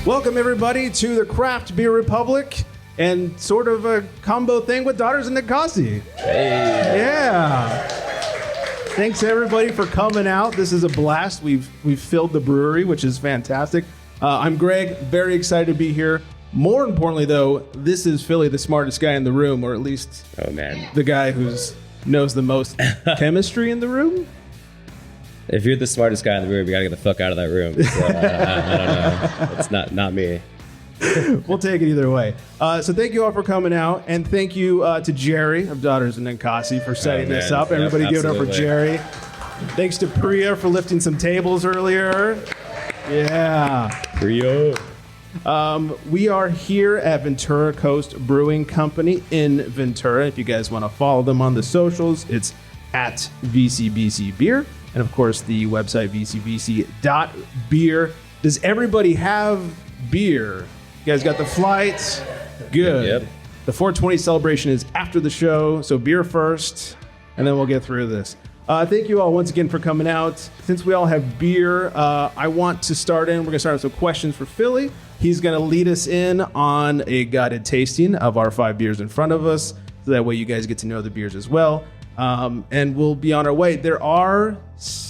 Welcome, everybody, to the Craft Beer Republic and sort of a combo thing with Daughters in Ninkasi. Hey. Yeah. Thanks, everybody, for coming out. This is a blast. We've filled the brewery, which is fantastic. I'm Greg, very excited to be here. More importantly, though, this is Philly, the smartest guy in the room, or at least the guy who knows the most chemistry in the room. If you're the smartest guy in the room, you gotta get the fuck out of that room. So, I don't know. It's not me. We'll take it either way. So thank you all for coming out, and thank you to Jerry of Daughters in Ninkasi for setting this up. Everybody give it up for Jerry. Thanks to Priya for lifting some tables earlier. Yeah. Priya. We are here at Ventura Coast Brewing Company in Ventura. If you guys want to follow them on the socials, it's at VCBC Beer. And of course, the website, vcbc.beer. Does everybody have beer? You guys got the flights? Good. Yep. The 420 celebration is after the show, so beer first, and then we'll get through this. Thank you all once again for coming out. Since we all have beer, I want to start in. We're going to start with some questions for Philly. He's going to lead us in on a guided tasting of our 5 beers in front of us, so that way you guys get to know the beers as well. And we'll be on our way. There are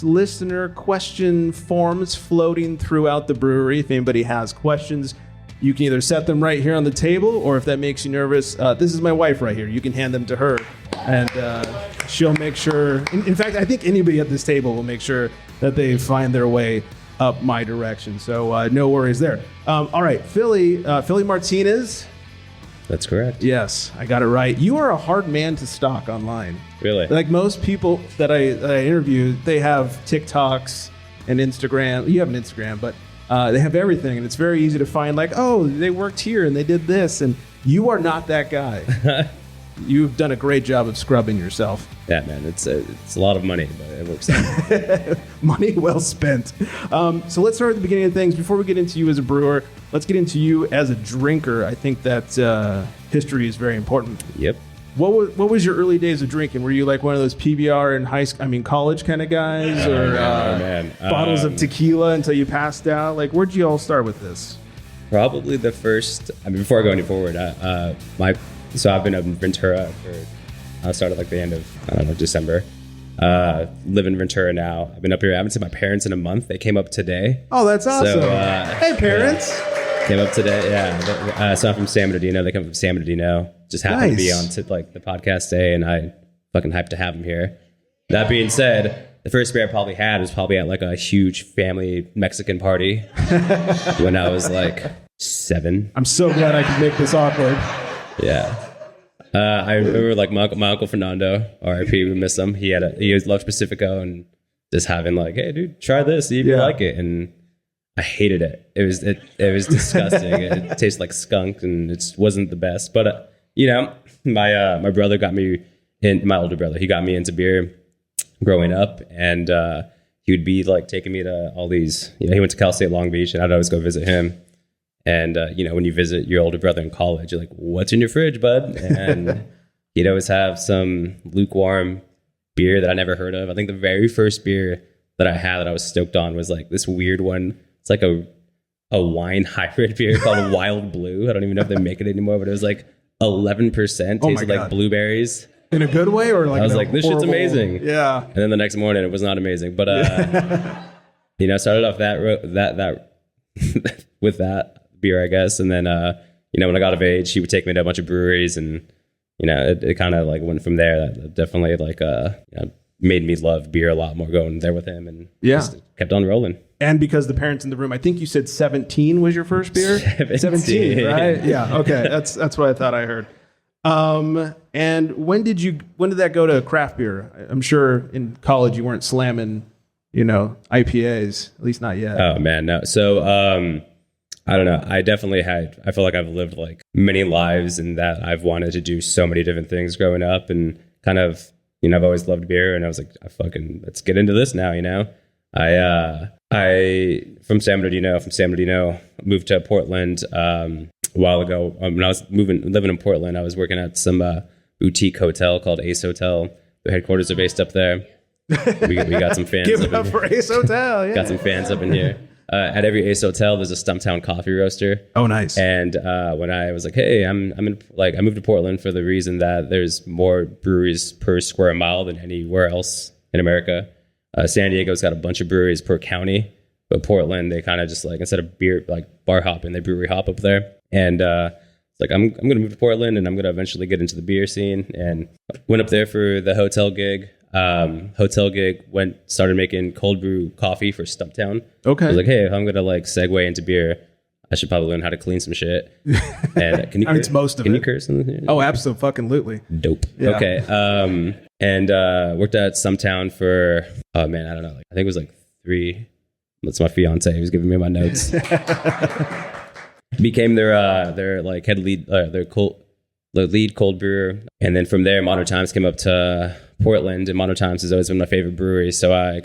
listener question forms floating throughout the brewery. If anybody has questions, you can either set them right here on the table, or if that makes you nervous, this is my wife right here. You can hand them to her, and she'll make sure. In fact, I think anybody at this table will make sure that they find their way up my direction. So no worries there. All right, Philly Martinez. That's correct. Yes, I got it right. You are a hard man to stalk online. Really? Like most people that I interview, they have TikToks and Instagram. You have an Instagram, but they have everything, and it's very easy to find, like, oh, they worked here and they did this, and you are not that guy. You've done a great job of scrubbing yourself. Yeah, man, it's a lot of money, but it works out. Money well spent. So let's start at the beginning of things. Before we get into you as a brewer, let's get into you as a drinker. I think that history is very important. Yep. What was your early days of drinking? Were you like one of those PBR in college kind of guys, or bottles of tequila until you passed out? Like, where'd you all start with this? Probably the first. Before I go any forward, so I've been up in Ventura I started like the end of December. Live in Ventura now. I've been up here. I haven't seen my parents in a month. They came up today. Oh, that's awesome. So, hey, parents. Yeah, came up today. Yeah. So I'm from San Bernardino. They come from San Bernardino. Just happened to be on to like the podcast day, and I fucking hyped to have them here. That being said, the first beer I probably had was probably at like a huge family Mexican party when I was like 7. I'm so glad I could make this awkward. Yeah. I remember like my uncle Fernando, R.I.P. We miss him. He loved Pacifico, and just having like, hey dude, try this, see if you like it. And I hated it. It was disgusting. It tasted like skunk, and it wasn't the best. But my brother got me in. My older brother, he got me into beer growing up, and he would be like taking me to all these. He went to Cal State Long Beach, and I'd always go visit him. And, when you visit your older brother in college, you're like, what's in your fridge, bud? And he'd always have some lukewarm beer that I never heard of. I think the very first beer that I had that I was stoked on was like this weird one. It's like a wine hybrid beer called Wild Blue. I don't even know if they make it anymore, but it was like 11%. Tasted like blueberries. In a good way, or like I was like, this shit's amazing. Yeah. And then the next morning it was not amazing. But, started off that with that beer, I guess. And then, when I got of age, he would take me to a bunch of breweries, and, it kind of like went from there. That definitely like, made me love beer a lot more going there with him, and just kept on rolling. And because the parents in the room, I think you said 17 was your first beer? 17, right? Yeah. Okay. That's what I thought I heard. And when did that go to craft beer? I'm sure in college you weren't slamming, IPAs, at least not yet. Oh man, no. So, I don't know. I feel like I've lived like many lives, in that I've wanted to do so many different things growing up, and kind of, I've always loved beer, and I was like, let's get into this now, I from San Bernardino, moved to Portland, a while ago. When I was living in Portland, I was working at some boutique hotel called Ace Hotel. The headquarters are based up there. We got some fans. Give it up for Ace Hotel. Yeah. Got some fans up in here. At every Ace Hotel, there's a Stumptown coffee roaster. Oh, nice. And when I was like, hey, I moved to Portland for the reason that there's more breweries per square mile than anywhere else in America. San Diego's got a bunch of breweries per county, but Portland, they kind of just like, instead of beer, like bar hopping, they brewery hop up there. And it's like, I'm going to move to Portland and I'm going to eventually get into the beer scene. And went up there for the hotel gig. Started making cold brew coffee for Stumptown. Okay. I was like, hey, if I'm going to like segue into beer, I should probably learn how to clean some shit. And can you it's most of can it. you curse in here? Oh, absolutely. Dope. Yeah. Okay. And worked at Stumptown for, oh man, I don't know. I think it was like 3. That's my fiance. He was giving me my notes. Became their like head lead, their lead cold brewer. And then from there, Modern Times came up to Portland, and Modern Times has always been my favorite brewery. So I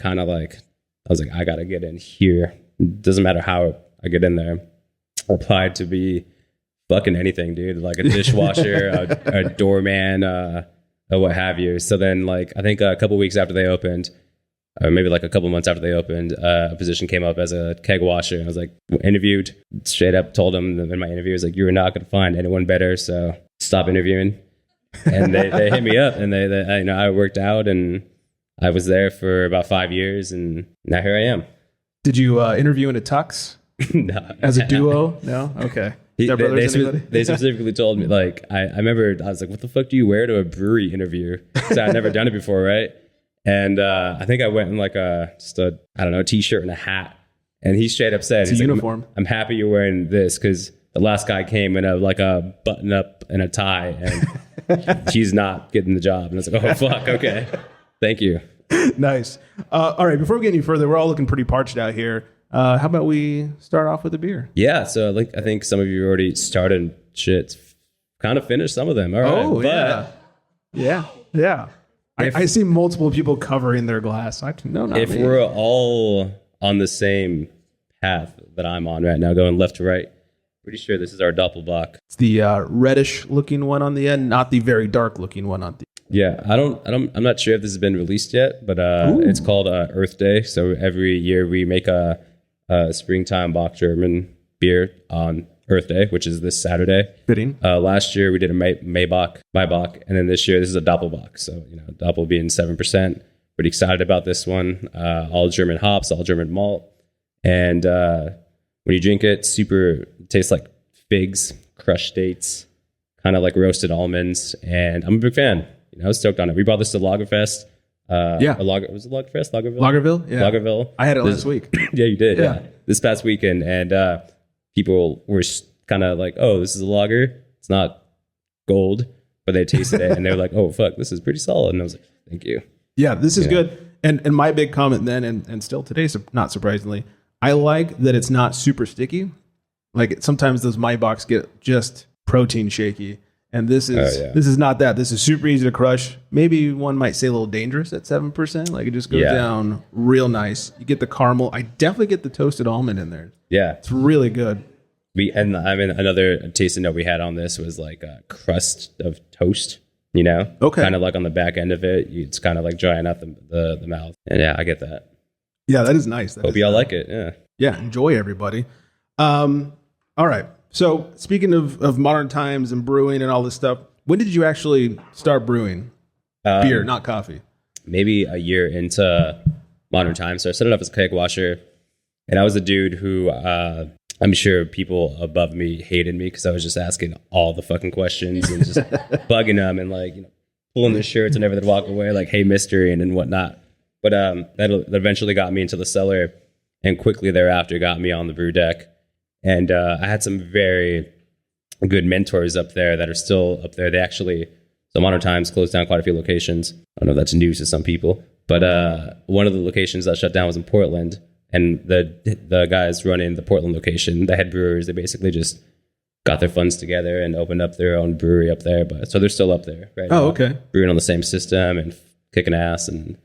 was like, I got to get in here. It doesn't matter how I get in there. I applied to be fucking anything, dude. Like a dishwasher, a doorman, or what have you. So then like, I think a couple weeks after they opened, or maybe like a couple months after they opened, a position came up as a keg washer. I was like, interviewed, straight up told them in my interview, I was like, you're not going to find anyone better, so stop interviewing. And they hit me up, and I worked out, and I was there for about 5 years, and now here I am. Did you interview in a tux? No. As a duo? No? Okay. They specifically told me, like, I remember I was like, what the fuck do you wear to a brewery interview? So I'd never done it before, right? And I think I went in like a t-shirt and a hat. And he straight up said, it's a uniform. I'm happy you're wearing this because the last guy came in a button up and a tie, and he's not getting the job. And I was like, oh, fuck, okay. Thank you. Nice. All right, before we get any further, we're all looking pretty parched out here. How about we start off with a beer? Yeah, so I think some of you already started shit. Kind of finished some of them. All right. Oh, yeah. I see multiple people covering their glass. Not if me. We're all on the same path that I'm on right now, going left to right, pretty sure this is our Doppelbock. It's the reddish looking one on the end, not the very dark looking one on the. Yeah, I'm not sure if this has been released yet, but it's called Earth Day. So every year we make a springtime Bock German beer on Earth Day, which is this Saturday. Fitting. Last year we did a Maibock, and then this year this is a Doppelbock. So Doppel being 7%. Pretty excited about this one. All German hops, all German malt, and when you drink it, tastes like figs, crushed dates, kind of like roasted almonds, and I'm a big fan. I was stoked on it. We brought this to Lagerfest. Was it Lagerfest? Lagerville? Yeah. Lagerville. I had it last week. Yeah, you did. Yeah. This past weekend, and people were kind of like, "Oh, this is a lager. It's not gold," but they tasted it and they were like, "Oh, fuck, this is pretty solid." And I was like, "Thank you." Yeah, this is good. And my big comment then, and still today, not surprisingly, I like that it's not super sticky. Like sometimes those Maibachs get just protein shaky. And this is not that. This is super easy to crush. Maybe one might say a little dangerous at 7%. Like it just goes down real nice. You get the caramel. I definitely get the toasted almond in there. Yeah, it's really good. Another tasting note we had on this was like a crust of toast. Okay, kind of like on the back end of it, it's kind of like drying out the mouth. And yeah, I get that. Yeah, that is nice. Hope y'all like it. Yeah, enjoy everybody. All right. So speaking of Modern Times and brewing and all this stuff, when did you actually start brewing beer, not coffee? Maybe a year into Modern Times. So I started off as a keg washer, and I was a dude who I'm sure people above me hated me because I was just asking all the fucking questions and just bugging them and pulling their shirts whenever they'd walk away, like, "Hey, mister," and whatnot. But that eventually got me into the cellar, and quickly thereafter got me on the brew deck. And I had some very good mentors up there that are still up there. So Modern Times closed down quite a few locations. I don't know if that's news to some people, but one of the locations that shut down was in Portland. And the guys running the Portland location, the head brewers, they basically just got their funds together and opened up their own brewery up there. But so they're still up there right now, okay, brewing on the same system and kicking ass. And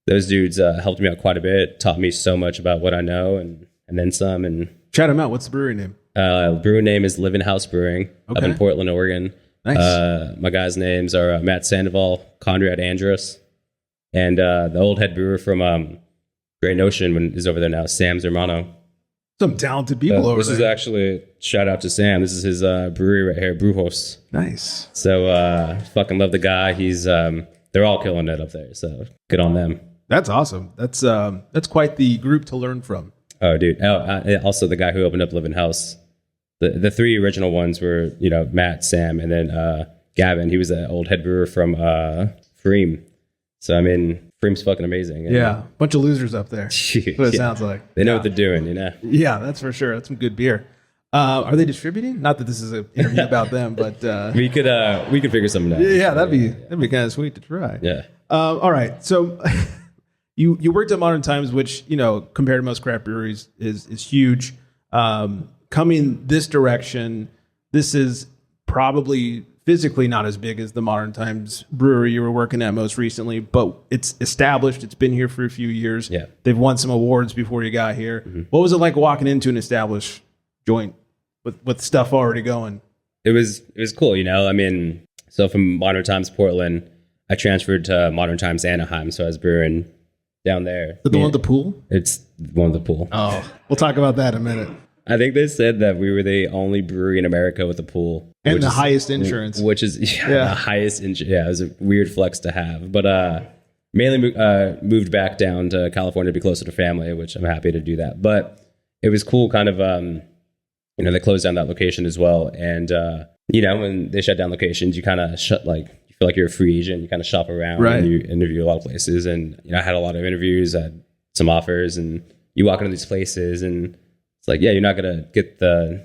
those dudes helped me out quite a bit, taught me so much about what I know and then some. And shout them out. What's the brewery name? Brewery name is Living House Brewing up in Portland, Oregon. Nice. My guys' names are Matt Sandoval, Conrad Andrus, and the old head brewer from Great Notion is over there now, Sam Zermano. Some talented people over This there. is actually, shout out to Sam. This is his brewery right here, Brewhouse. Nice. So fucking love the guy. He's they're all killing it up there. So good on them. That's awesome. That's quite the group to learn from. Oh, dude. Also the guy who opened up Living House. The three original ones were, Matt, Sam, and then Gavin. He was an old head brewer from Freem. So, I mean, Freem's fucking amazing. Yeah. Bunch of losers up there. That's what it sounds like. They know what they're doing, Yeah, that's for sure. That's some good beer. Are they distributing? Not that this is an interview about them, but we could figure something out. Yeah, that'd be kind of sweet to try. Yeah. All right. So you worked at Modern Times, which compared to most craft breweries is huge. Coming this direction, this is probably physically not as big as the Modern Times brewery you were working at most recently, but it's established. It's been here for a few years. Yeah. They've won some awards before you got here. Mm-hmm. What was it like walking into an established joint with stuff already going? It was cool, I mean, so from Modern Times Portland, I transferred to Modern Times Anaheim, so I was brewing down there. The one with the pool? It's the one with the pool. Oh, we'll talk about that in a minute. I think they said that we were the only brewery in America with a pool. And the highest insurance. Which is the highest insurance. Yeah, it was a weird flex to have. But mainly moved back down to California to be closer to family, which I'm happy to do that. But it was cool kind of, they closed down that location as well. And, when they shut down locations, you kind of you feel like you're a free agent. You kind of shop around right. And you interview a lot of places. And, I had a lot of interviews, I had some offers, and you walk into these places and it's like, yeah, you're not going to get the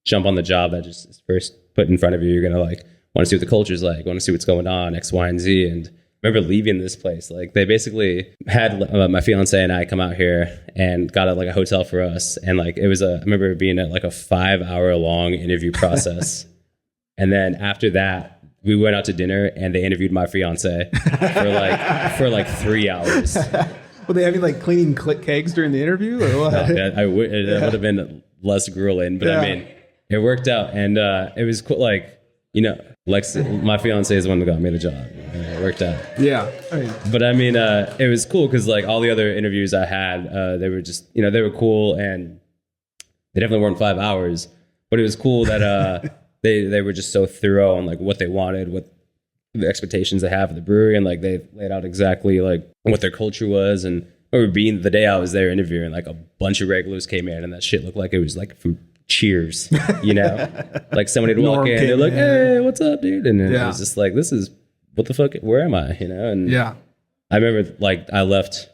jump on the job that just is first put in front of you. You're going to want to see what the culture's like, want to see what's going on, X, Y, and Z. And I remember leaving this place. They basically had my fiance and I come out here and got a hotel for us. And it was I remember being at a 5-hour long interview process. And then after that, we went out to dinner and they interviewed my fiance for 3 hours. Were they having cleaning kegs during the interview or what? No, it would have been less grueling, but I mean, it worked out, and it was cool. My fiance is the one that got me the job. It worked out. Yeah, but I mean, it was cool because all the other interviews I had, they were just they were cool, and they definitely weren't 5 hours. But it was cool that they were just so thorough on what they wanted, what the expectations they have of the brewery, and they laid out exactly what their culture was. And I remember being the day I was there interviewing, a bunch of regulars came in and that shit looked like it was from Cheers, somebody would walk in, they're like, hey, what's up, dude? And it was just this is what the fuck, where am I, and I remember I left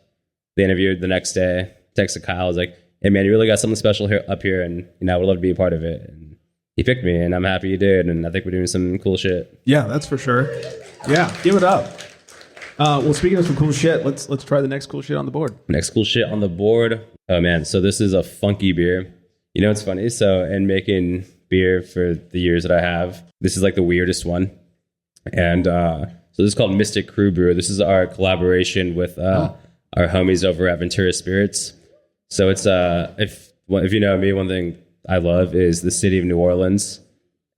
the interview the next day, texted Kyle, I was like, hey man, you really got something special up here, and I would love to be a part of it. And he picked me, and I'm happy he did, and I think we're doing some cool shit. Yeah, that's for sure. Yeah, give it up. Well, speaking of some cool shit, let's try the next cool shit on the board. Next cool shit on the board. Oh man, so this is a funky beer. It's funny. So in making beer for the years that I have, this is the weirdest one. And so this is called Mystik Krewe Breux. This is our collaboration with our homies over at Ventura Spirits. So it's if you know me, one thing I love is the city of New Orleans,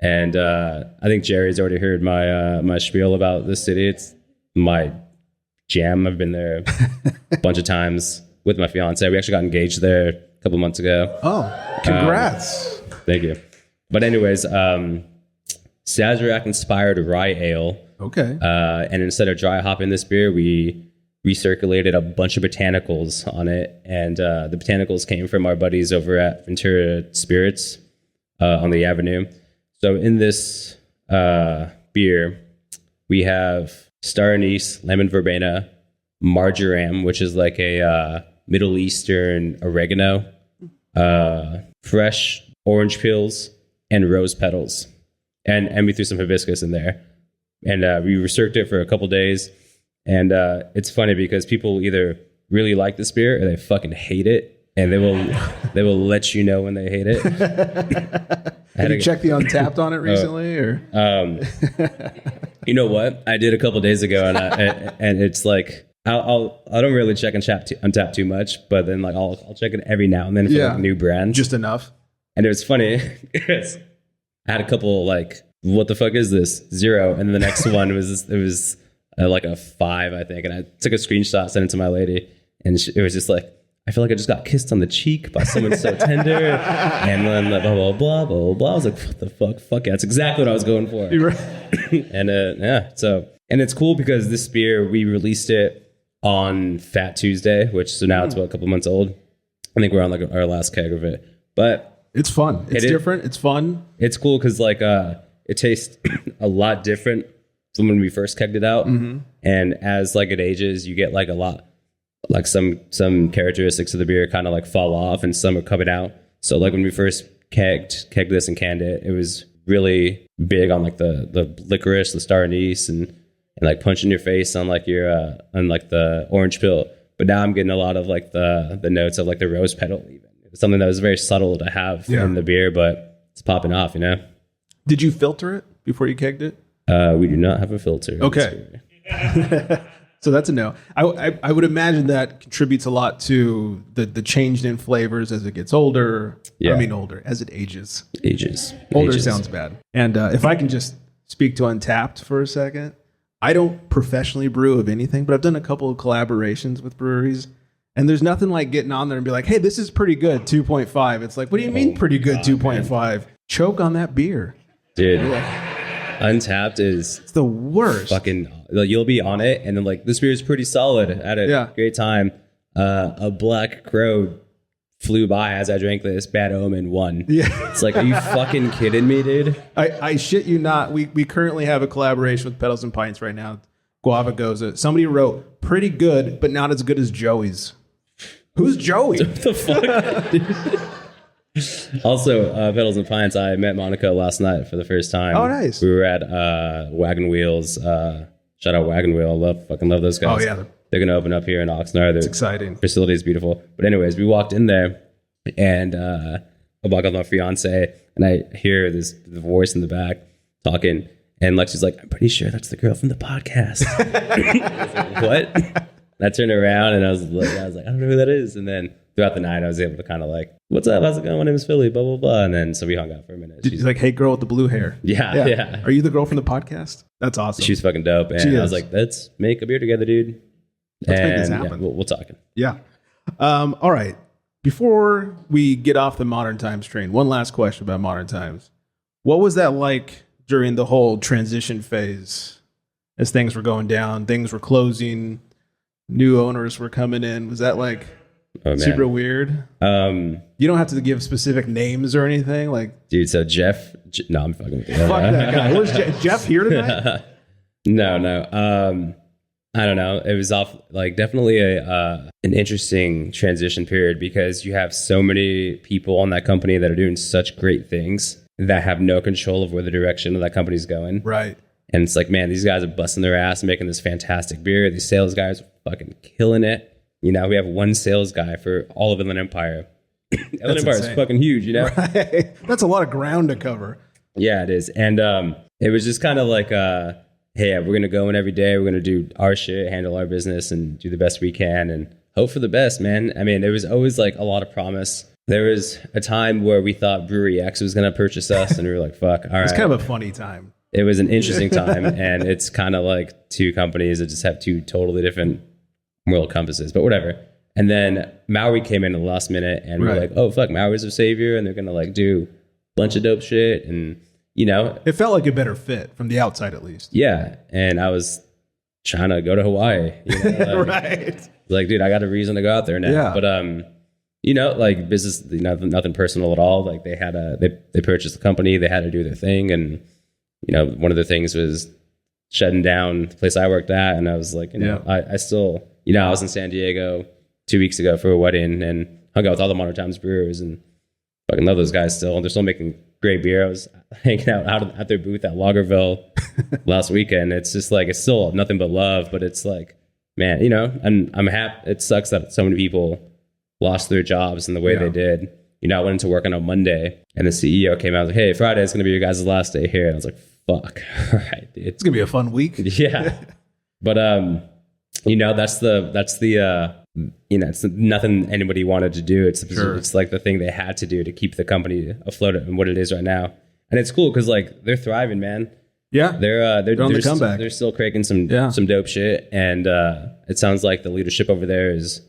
and I think Jerry's already heard my spiel about this city. It's my jam. I've been there a bunch of times with my fiance. We actually got engaged there a couple months ago. Oh, congrats! Thank you. But anyways, Sazerac inspired rye ale. Okay. And instead of dry hopping this beer, we recirculated a bunch of botanicals on it, and the botanicals came from our buddies over at Ventura Spirits on the Avenue. So in this beer, we have star anise, lemon verbena, marjoram, which is a Middle Eastern oregano, fresh orange peels, and rose petals, and we threw some hibiscus in there, and we recirculated it for a couple days. And it's funny because people either really like this beer or they fucking hate it, and they will let you know when they hate it. Have you checked the Untapped on it recently, or? You know what? I did a couple days ago, and it's I don't really check Untapped too much, but then I'll check it every now and then for new brands, just enough. And it was funny because I had a couple what the fuck is this 0, and then the next one was a 5, I think, and I took a screenshot, sent it to my lady, and it was just I feel like I just got kissed on the cheek by someone so tender. And then like, blah, blah, blah, blah, blah, blah. I was like, what the fuck? Fuck yeah, that's exactly what I was going for. And and it's cool because this beer, we released it on Fat Tuesday, so now it's about a couple months old. I think we're on like our last keg of it. But it's fun. It's different. It's fun. It's cool because like it tastes a lot different from when we first kegged it out. Mm-hmm. And as like it ages, you get like a lot, like some characteristics of the beer kind of like fall off and some are coming out. So like when we first kegged this and canned it, it was really big on like the licorice, the star anise, and like punching your face on like your on like the orange peel. But now I'm getting a lot of like the notes of like the rose petal even. It's something that was very subtle to have in the beer, but it's popping off, you know? Did you filter it before you kegged it? We do not have a filter. Okay. So that's a no. I would imagine that contributes a lot to the change in flavors as it gets older. Yeah. I mean older, as it ages. Older sounds bad. And if I can just speak to Untapped for a second, I don't professionally brew of anything, but I've done a couple of collaborations with breweries. And there's nothing like getting on there and be like, hey, this is pretty good, 2.5. It's like, what do you mean pretty good, 2.5? Choke on that beer. Dude. Untapped is it's the worst. Fucking, you'll be on it, and then like this beer is pretty solid. At a great time. A Black Crow flew by as I drank this. Bad Omen won. Yeah, it's like, are you fucking kidding me, dude? I shit you not. We currently have a collaboration with Pedals and Pints right now. Guava Goza. Somebody wrote pretty good, but not as good as Joey's. Who's Joey? What the fuck, dude? Also, Pedals and Pints, I met Monica last night for the first time. Oh, nice. We were at Wagon Wheels. Shout out Wagon Wheel. Fucking love those guys. Oh, yeah. They're going to open up here in Oxnard. It's exciting. Facility is beautiful. But anyways, we walked in there, and I walk with my fiance, and I hear the voice in the back talking, and Lexi's like, I'm pretty sure that's the girl from the podcast. I was like, what? And I turned around, and I was like, I don't know who that is. And then throughout the night, I was able to kind of like, what's up? How's it going? My name is Philly, blah, blah, blah. And then so we hung out for a minute. She's like, hey, girl with the blue hair. Yeah. Are you the girl from the podcast? That's awesome. She's fucking dope. And I was like, let's make a beer together, dude. Let's make this happen. Yeah, we'll talk. Yeah. All right. Before we get off the Modern Times train, one last question about Modern Times. What was that like during the whole transition phase as things were going down, things were closing, new owners were coming in? Was that like super weird? You don't have to give specific names or anything. Like, dude, so Jeff, no, I'm fucking with you. Fuck that guy. Where's Jeff here tonight? No. I don't know. It was definitely an interesting transition period because you have so many people on that company that are doing such great things that have no control of where the direction of that company's going. Right. And it's like, man, these guys are busting their ass making this fantastic beer. These sales guys are fucking killing it. You know, we have one sales guy for all of Inland Empire. Inland Empire is fucking huge, you know? Right. That's a lot of ground to cover. Yeah, it is. And it was just kind of like, hey, we're going to go in every day. We're going to do our shit, handle our business, and do the best we can and hope for the best, man. I mean, there was always like a lot of promise. There was a time where we thought Brewery X was going to purchase us, and we were like, fuck, all right. It's kind of a funny time. It was an interesting time, and it's kind of like two companies that just have two totally different moral compasses, but whatever. And then Maui came in at the last minute, and we were like, oh, fuck, Maui's a savior, and they're going to like do a bunch of dope shit, and you know, it felt like a better fit from the outside, at least. Yeah, and I was trying to go to Hawaii. You know, right. Like, dude, I got a reason to go out there now. Yeah. But you know, like business, nothing personal at all. Like they had they purchased the company, they had to do their thing, and you know, one of the things was shutting down the place I worked at, and I was like, you know, I still, you know, I was in San Diego 2 weeks ago for a wedding and hung out with all the Modern Times brewers and fucking love those guys still. They're still making great beer. I was hanging out at their booth at Lagerville last weekend. It's just like, it's still nothing but love, but it's like, man, you know, and I'm happy. It sucks that so many people lost their jobs in the way they did. You know, I went into work on a Monday and the CEO came out and was like, hey, Friday is going to be your guys' last day here. And I was like, fuck. All right, dude. It's going to be a fun week. Yeah. But, you know, that's the you know, it's nothing anybody wanted to do. It's like the thing they had to do to keep the company afloat and what it is right now. And it's cool because like they're thriving, man. Yeah, they're on the comeback. They're still cranking some dope shit, and it sounds like the leadership over there is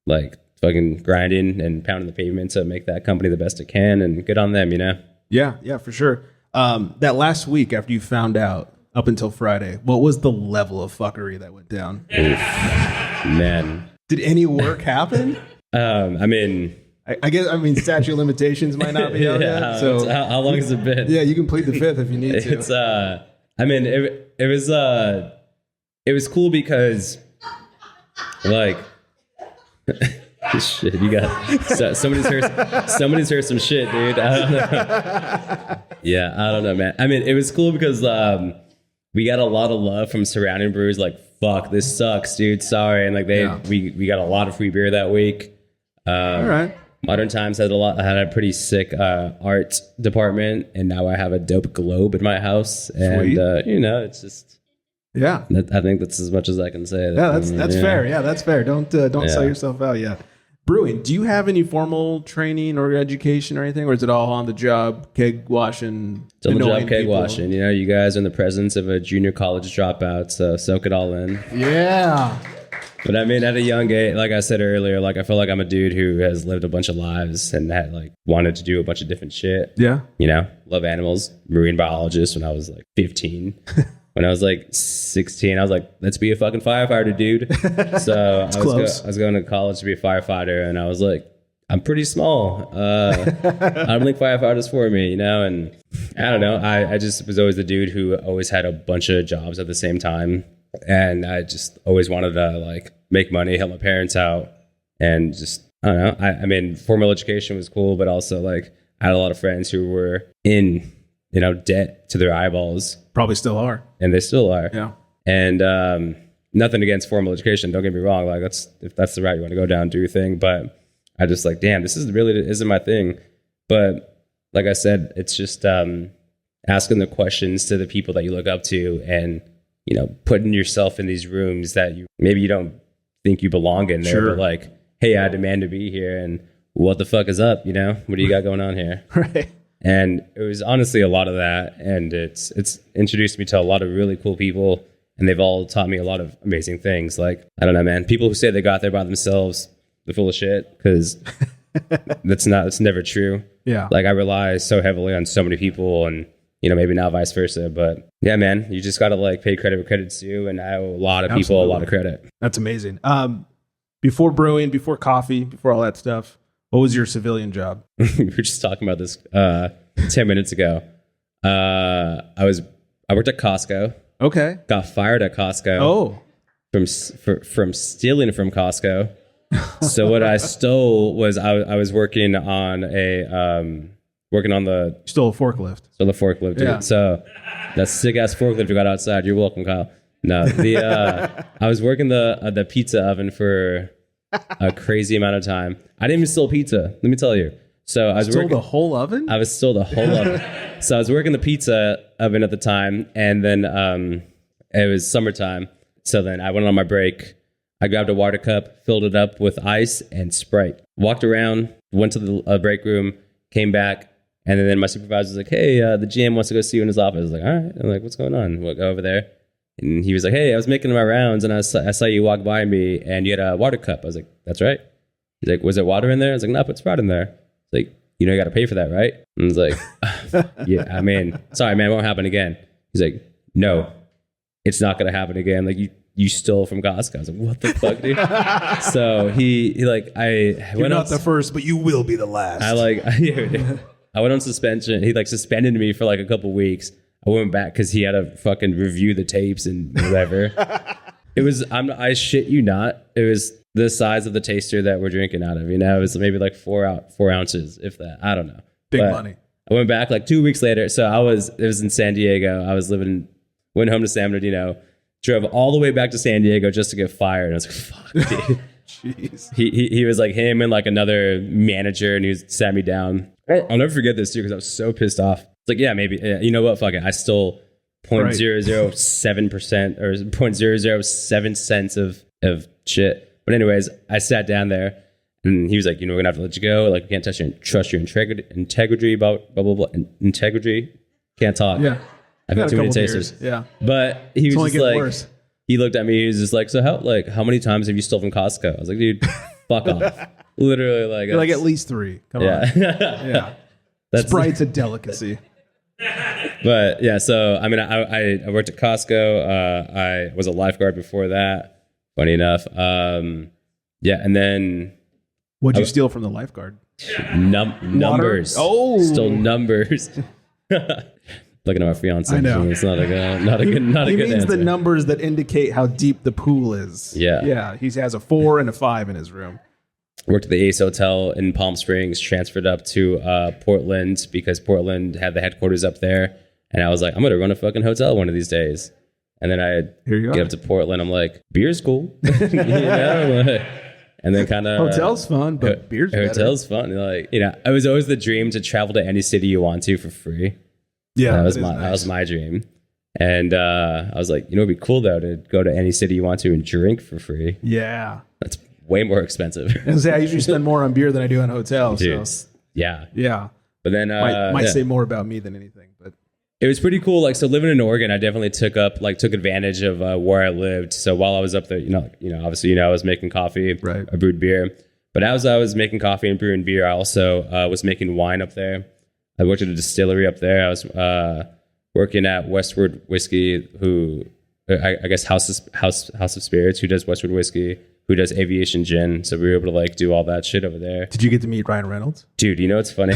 like fucking grinding and pounding the pavement to make that company the best it can, and good on them, you know? Yeah, for sure. That last week after you found out, up until Friday, what was the level of fuckery that went down? Oof, man. Did any work happen? I mean... I guess, statute of limitations might not be out yet. So how long has it been? Yeah, you can plead the fifth if you need to. It's, it was cool because, like... Shit, you got somebody's heard some shit, dude. I don't know. Yeah, I don't know, man. I mean, it was cool because we got a lot of love from surrounding breweries. Like, fuck, this sucks, dude. Sorry, and like we got a lot of free beer that week. All right. Modern Times had a pretty sick art department, and now I have a dope globe in my house, and it's just. Yeah, I think that's as much as I can say. Yeah, that's fair. Yeah, that's fair. Don't sell yourself out. Yeah. Brewing, do you have any formal training or education or anything, or is it all on the job, keg washing? It's on the job, keg washing. You know, you guys are in the presence of a junior college dropout, so soak it all in. Yeah. But I mean, at a young age, like I said earlier, like I feel like I'm a dude who has lived a bunch of lives and had like wanted to do a bunch of different shit. Yeah. You know, love animals, marine biologist when I was like 15. When I was like 16, I was like, let's be a fucking firefighter, dude. So I was going to college to be a firefighter, and I was like, I'm pretty small. I don't think firefighters for me, you know? And I don't know. I just was always the dude who always had a bunch of jobs at the same time. And I just always wanted to like make money, help my parents out. And just, I don't know. I mean, formal education was cool, but also like I had a lot of friends who were in, debt to their eyeballs. Probably still are. And they still are. Yeah. And nothing against formal education. Don't get me wrong. Like if that's the route you want to go down, do your thing. But I just like, damn, this isn't my thing. But like I said, it's just asking the questions to the people that you look up to, and putting yourself in these rooms that maybe you don't think you belong in there. Sure. But like, hey, I demand to be here, and what the fuck is up? What do you got going on here? Right. And it was honestly a lot of that, and it's introduced me to a lot of really cool people, and they've all taught me a lot of amazing things. Like, I don't know, man, people who say they got there by themselves, they're full of shit, because it's never true. Yeah. Like, I rely so heavily on so many people, and maybe now vice versa, but yeah, man, you just got to like pay credit where credit's due, and I owe a lot of people a lot of credit. That's amazing. Before brewing, before coffee, before all that stuff, what was your civilian job? We were just talking about this 10 minutes ago. I worked at Costco. Okay. Got fired at Costco. Oh. From stealing from Costco. So what I stole was I was working on the... Stole a forklift. Stole a forklift, dude. Yeah. So that sick ass forklift you got outside. You're welcome, Kyle. No, I was working the pizza oven for a crazy amount of time. I didn't even steal pizza. Let me tell you. So I was stole the whole oven. I was still the whole oven. So I was working the pizza oven at the time, and then it was summertime. So then I went on my break. I grabbed a water cup, filled it up with ice and Sprite. Walked around, went to the break room, came back, and then my supervisor was like, "Hey, the GM wants to go see you in his office." I was like, "All right." I'm like, "What's going on?" We'll go over there. And he was like, "Hey, I was making my rounds, and I saw you walk by me, and you had a water cup." I was like, "That's right." He's like, "Was there water in there?" I was like, "No, put Sprite in there." He's like, "You got to pay for that, right?" And I was like, "Yeah, I mean, sorry, man, it won't happen again." He's like, "No, it's not going to happen again. Like, you stole from Costco." I was like, "What the fuck, dude?" So he like, You're not the first, but you will be the last. I went on suspension. He like suspended me for like a couple weeks. I went back because he had to fucking review the tapes and whatever. It was, I shit you not, it was the size of the taster that we're drinking out of. It was maybe like 4 ounces, if that. I don't know. Big money. I went back like 2 weeks later. So it was in San Diego. I was went home to San Bernardino, drove all the way back to San Diego just to get fired. And I was like, fuck, dude. Jeez. He was like him and like another manager, and he sat me down. I'll never forget this too, because I was so pissed off. It's like, yeah, maybe, you know what? Fuck it. I stole 0.007% or 0.007 cents of shit. But anyways, I sat down there, and he was like, we're going to have to let you go. Like, we can't trust your integrity, blah, blah, blah, blah. Integrity. Can't talk. Yeah. I've had too many tasters. Yeah. But he was only just like, worse. He looked at me. He was just like, so how many times have you stolen from Costco? I was like, dude, fuck off. Literally, like You're like at least 3. Come on. Yeah. Sprite's a delicacy. But yeah, so I mean, I worked at Costco. I was a lifeguard before that. Funny enough. Yeah, and then what'd you steal from the lifeguard? Numbers. Oh, still numbers. Looking at my fiance. I know. It's not a good He means answer. the numbers that indicate how deep the pool is. Yeah. Yeah. He has a 4 and a 5 in his room. Worked at the Ace Hotel in Palm Springs, transferred up to Portland because Portland had the headquarters up there. And I was like, I'm going to run a fucking hotel one of these days. And then I get up to Portland. I'm like, beer's cool. You know? And then kind of... Hotel's fun, but beer's better. Hotel's fun. Like, you know, it was always the dream to travel to any city you want to for free. Yeah, that was my dream. And I was like, you know, it'd be cool, though, to go to any city you want to and drink for free. Yeah. That's way more expensive. I usually spend more on beer than I do on hotels. Dude, so. yeah. Yeah. But then... might say more about me than anything, but... It was pretty cool. Like, so living in Oregon, I definitely took advantage of where I lived. So while I was up there, obviously, I was making coffee, right. I brewed beer. But as I was making coffee and brewing beer, I also was making wine up there. I worked at a distillery up there. I was working at Westward Whiskey, who I guess House of Spirits, who does Westward Whiskey, who does Aviation Gin. So we were able to like do all that shit over there. Did you get to meet Ryan Reynolds? Dude, you know what's funny?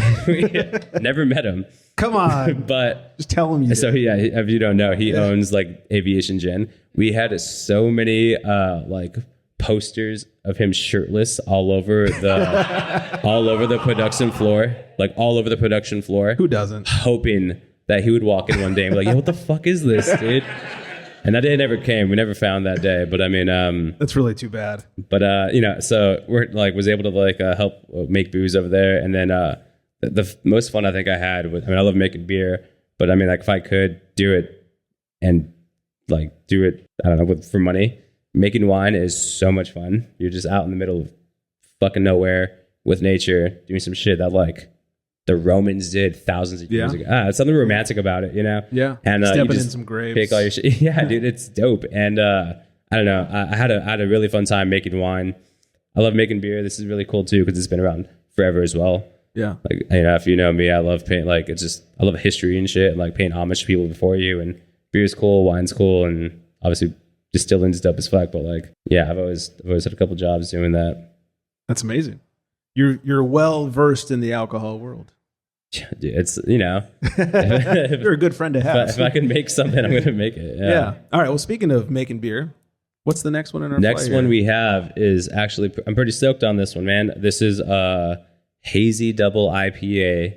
Never met him. Come on. But just tell him you So did. yeah, if you don't know, he owns like Aviation Gin. We had so many like posters of him shirtless all over the production floor. Like all over the production floor. Who doesn't? Hoping that he would walk in one day and be like, yo, what the fuck is this, dude? And that day never came. We never found that day. But I mean, that's really too bad. But so we're like was able to like help make booze over there. And then the most fun I think I had was, I mean, I love making beer, but I mean, like if I could do it and like do it, I don't know, for money, making wine is so much fun. You're just out in the middle of fucking nowhere with nature, doing some shit that like the Romans did thousands of years ago. It's something romantic about it, you know? Yeah. And stepping you just in some graves. pick all your shit. Yeah, dude, it's dope. And I don't know, I had a really fun time making wine. I love making beer. This is really cool too because it's been around forever as well. Yeah. Like, if you know me, I love paint. Like, I love history and shit, and like paying homage to people before you. And beer's cool, wine's cool, and obviously distilling's dope as fuck. But like, yeah, I've always had a couple jobs doing that. That's amazing. You're well versed in the alcohol world. Yeah, dude, it's you're a good friend to have. If I can make something, I'm gonna make it. Yeah. All right. Well, speaking of making beer, what's the next one in our next flyer? one we have is actually I'm pretty stoked on this one, man. This is Hazy Double IPA.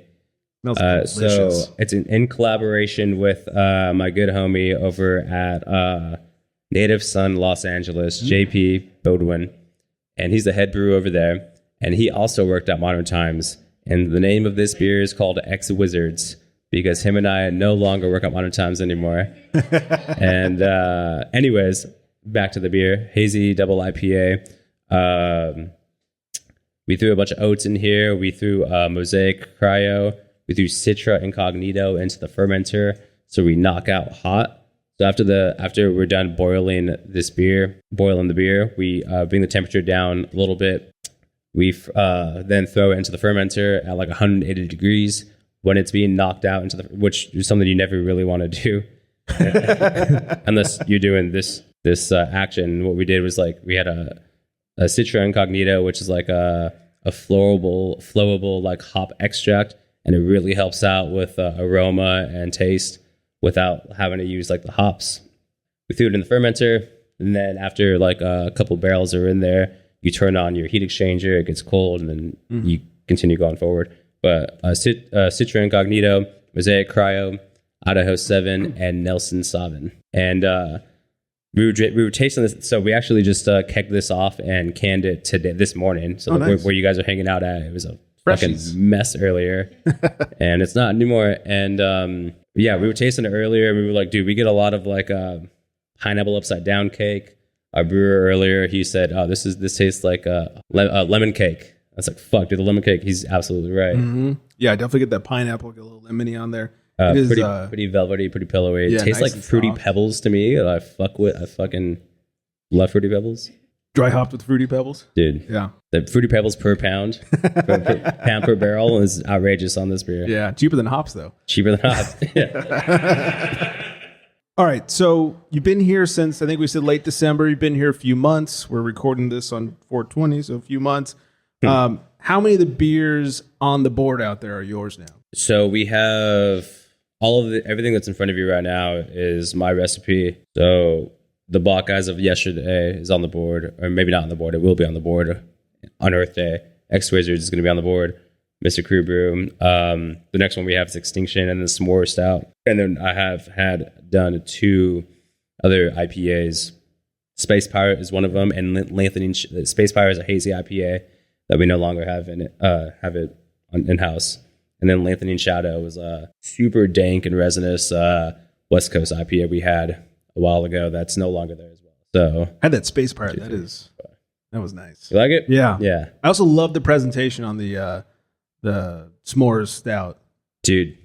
Smells delicious. So it's in collaboration with my good homie over at Native Sun Los Angeles, JP Bodwin, and he's the head brewer over there. And he also worked at Modern Times. And the name of this beer is called Ex Wizards because him and I no longer work at Modern Times anymore. And anyways, back to the beer, Hazy Double IPA. We threw a bunch of oats in here. We threw Mystik Krewe. We threw Citra Incognito into the fermenter, so we knock out hot. So after we're done boiling the beer, we bring the temperature down a little bit. We then throw it into the fermenter at like 180 degrees when it's being knocked out which is something you never really want to do unless you're doing this action. What we did was like we had a Citra Incognito, which is like a flowable like hop extract, and it really helps out with aroma and taste without having to use like the hops. We threw it in the fermenter, and then after like a couple barrels are in there, you turn on your heat exchanger, it gets cold, and then you continue going forward. But Citra Incognito, Mystik Krewe, Idaho 7, and Nelson Sauvin. And we were tasting this, so we actually just kegged this off and canned it this morning. So nice. where you guys are hanging out at, it was a fucking mess earlier, and it's not anymore. And we were tasting it earlier, and we were like, dude, we get a lot of like pineapple upside down cake. Our brewer earlier, he said, "Oh, this tastes like a lemon cake." I was like, "Fuck, dude, the lemon cake." He's absolutely right. Mm-hmm. Yeah, I definitely get that pineapple, get a little lemony on there. Pretty velvety, pretty pillowy. It tastes nice like Fruity Pebbles to me. I fucking love Fruity Pebbles. Dry hopped with Fruity Pebbles. Dude. Yeah. The Fruity Pebbles per pound, pound per barrel is outrageous on this beer. Yeah. Cheaper than hops, though. Cheaper than hops. Yeah. All right. So you've been here since, I think we said late December. You've been here a few months. We're recording this on 4/20, so a few months. How many of the beers on the board out there are yours now? So we have everything that's in front of you right now is my recipe. So the Bock as of yesterday is on the board, or maybe not on the board. It will be on the board on Earth Day. X Wizards is going to be on the board. Mystik Krewe Breux. The next one we have is Extinction and then S'more Stout. And then I have had done 2 other IPAs. Space Pirate is one of them, and Lengthening. Space Pirate is a hazy IPA that we no longer have in house. And then Lengthening Shadow was a super dank and resinous West Coast IPA we had a while ago. That's no longer there as well. So I had that Space Pirate. That was nice. You like it? Yeah. Yeah. I also love the presentation on the S'mores Stout. Dude.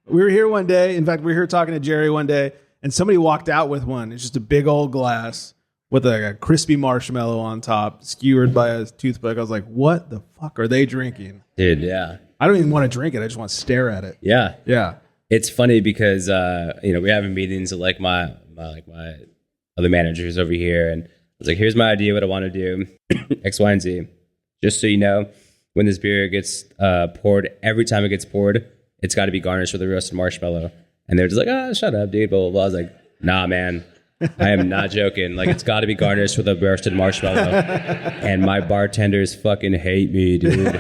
We were here one day. In fact, we were here talking to Jerry one day, and somebody walked out with one. It's just a big old glass with a crispy marshmallow on top, skewered by a toothpick. I was like, what the fuck are they drinking? Dude, yeah. I don't even want to drink it. I just want to stare at it. Yeah. Yeah. It's funny because, we're having meetings with like my other managers over here. And I was like, here's my idea what I want to do. X, Y, and Z. Just so you know, when this beer gets poured, every time it gets poured, it's got to be garnished with a roasted marshmallow. And they're just like, shut up, dude, blah, blah, blah. I was like, nah, man. I am not joking. Like, it's got to be garnished with a roasted marshmallow. And my bartenders fucking hate me, dude.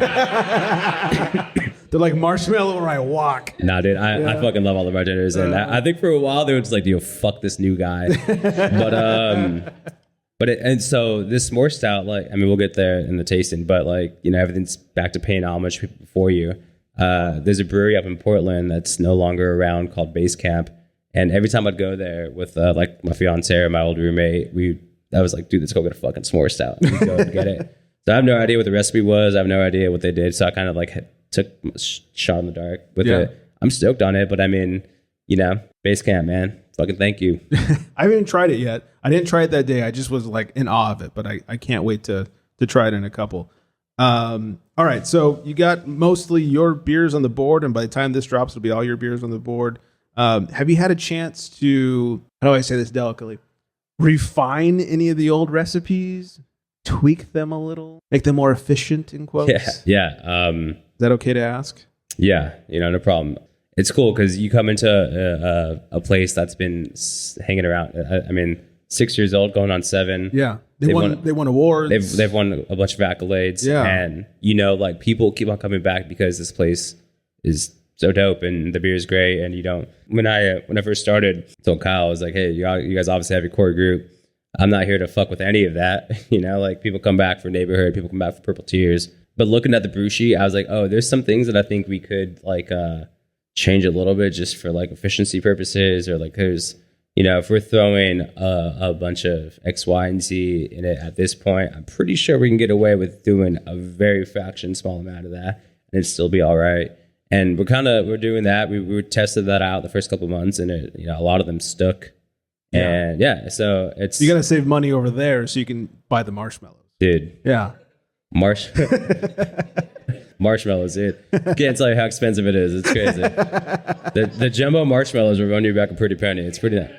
They're like, marshmallow or I walk. Nah, dude, I fucking love all the bartenders. And I think for a while they were just like, yo, fuck this new guy. And so this S'more Stout, like, I mean, we'll get there in the tasting, but like, everything's back to paying homage for you. There's a brewery up in Portland that's no longer around called Base Camp. And every time I'd go there with like my fiance or my old roommate, I was like, dude, let's go get a fucking S'more Stout. And we'd go and get it. So I have no idea what the recipe was. I have no idea what they did. So I kind of like took a shot in the dark with it. I'm stoked on it, but I mean, Base Camp, man, fucking thank you. I haven't even tried it yet. I didn't try it that day. I just was like in awe of it, but I can't wait to try it in a couple. All right. So you got mostly your beers on the board, and by the time this drops, it'll be all your beers on the board. Have you had a chance to, how do I say this delicately, refine any of the old recipes, tweak them a little, make them more efficient, in quotes? Yeah. Is that okay to ask? Yeah, no problem. It's cool because you come into a place that's been hanging around. I mean, 6 years old, going on 7. Yeah, they won awards. They've won a bunch of accolades. Yeah, and like people keep on coming back because this place is so dope and the beer is great. And when I first started, I told Kyle, I was like, hey, you guys obviously have your core group. I'm not here to fuck with any of that. Like people come back for Neighborhood, people come back for Purple Tears. But looking at the brew sheet, I was like, oh, there's some things that I think we could like change a little bit just for like efficiency purposes, or like there's, if we're throwing a bunch of X, Y, and Z in it at this point, I'm pretty sure we can get away with doing a very fraction small amount of that and it'd still be all right. And we're doing that. We tested that out the first couple of months, and it, a lot of them stuck. Yeah. And so it's, you got to save money over there so you can buy the marshmallows, dude. Yeah. Marshmallows, dude. Can't tell you how expensive it is. It's crazy. The jumbo marshmallows will run you back a pretty penny. It's pretty nice.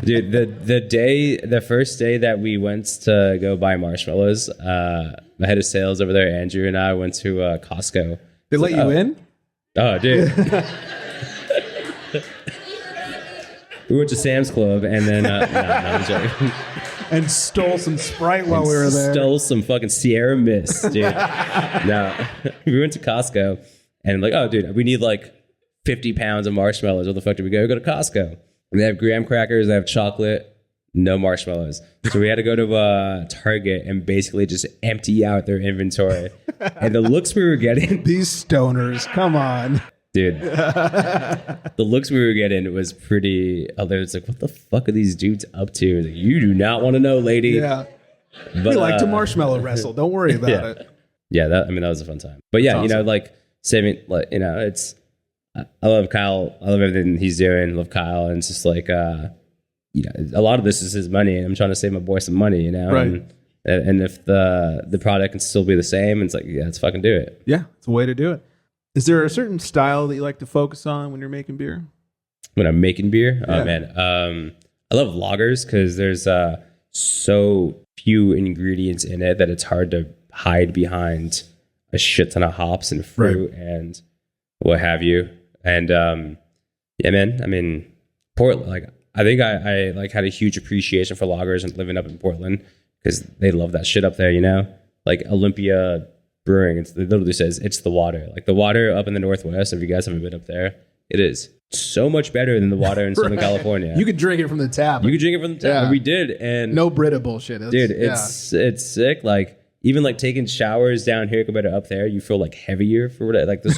Dude, the first day that we went to go buy marshmallows, my head of sales over there, Andrew, and I went to Costco. They let you in? Oh, dude. We went to Sam's Club and then no, I'm joking. And stole some Sprite while we were there. Stole some fucking Sierra Mist, dude. No, we went to Costco and like, oh, dude, we need like 50 pounds of marshmallows. Where the fuck do we go? We go to Costco. And they have graham crackers, they have chocolate, no marshmallows. So we had to go to Target and basically just empty out their inventory. And the looks we were getting, these stoners, come on. Dude, the looks we were getting was pretty. It's like, what the fuck are these dudes up to? Like, you do not want to know, lady. Yeah, but we like to marshmallow wrestle. Don't worry about it. Yeah, that was a fun time. But yeah, awesome. Like saving, like it's. I love Kyle. I love everything he's doing. I love Kyle, and it's just like a lot of this is his money, and I'm trying to save my boy some money, Right. And if the product can still be the same, it's like, yeah, let's fucking do it. Yeah, it's a way to do it. Is there a certain style that you like to focus on when you're making beer? When I'm making beer, Yeah. oh man, I love lagers because there's so few ingredients in it that it's hard to hide behind a shit ton of hops and fruit and what have you. And yeah, man, I mean, Portland, like, I think I like had a huge appreciation for lagers and living up in Portland because they love that shit up there, like Olympia Brewing. It literally says it's the water, like the water up in the Northwest. If you guys haven't been up there, it is so much better than the water in Southern California. You could drink it from the tap. You could drink it from the tap. Yeah. And we did, and No Brita bullshit. it's sick. Like even like taking showers down here compared to up there, you feel like heavier for what. Like there's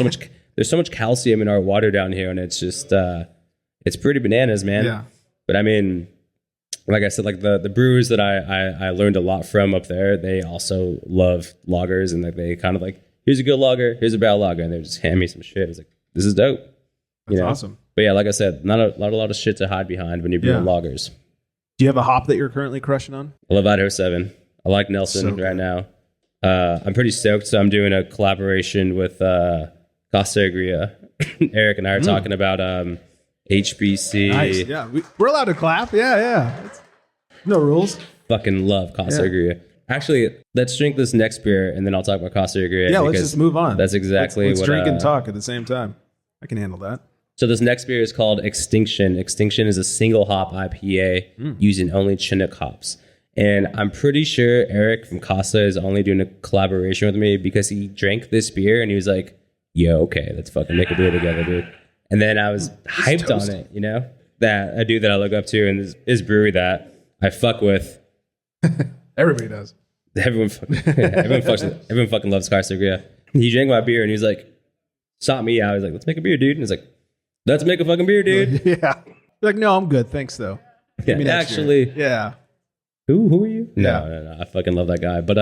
so much calcium in our water down here, and it's just it's pretty bananas, man. Yeah. But I mean, like I said, like the brewers that I learned a lot from up there, they also love lagers, and like they kind of like, here's a good lager, here's a bad lager, and they just hand me some shit. It's like, this is dope. That's awesome. But yeah, like I said, not a lot of shit to hide behind when you're brewing lagers. Do you have a hop that you're currently crushing on? I love Idaho 7. I like Nelson right now. I'm pretty stoked. So I'm doing a collaboration with Costa Gria. Eric and I are talking about HBC. Nice. Yeah, we're allowed to clap. Yeah. No rules. Fucking love Costa Gria. Actually, let's drink this next beer and then I'll talk about Costa Gria. Yeah, let's just move on. That's exactly let's what. Drink and talk at the same time. I can handle that. So this next beer is called Extinction. Extinction is a single hop IPA using only Chinook hops. And I'm pretty sure Eric from Costa is only doing a collaboration with me because he drank this beer and he was like, yo, okay, let's fucking make a beer together, dude. And then I was hyped on it, that a dude that I look up to and his brewery that I fuck with. Everybody does. Everyone fucking loves Costa Gria. He drank my beer and he was like, sought me out. I was like, let's make a beer, dude. And he's like, let's make a fucking beer, dude. Yeah. You're like, no, I'm good. Thanks, though. Yeah, actually. Yeah. Who are you? Yeah. No. I fucking love that guy. But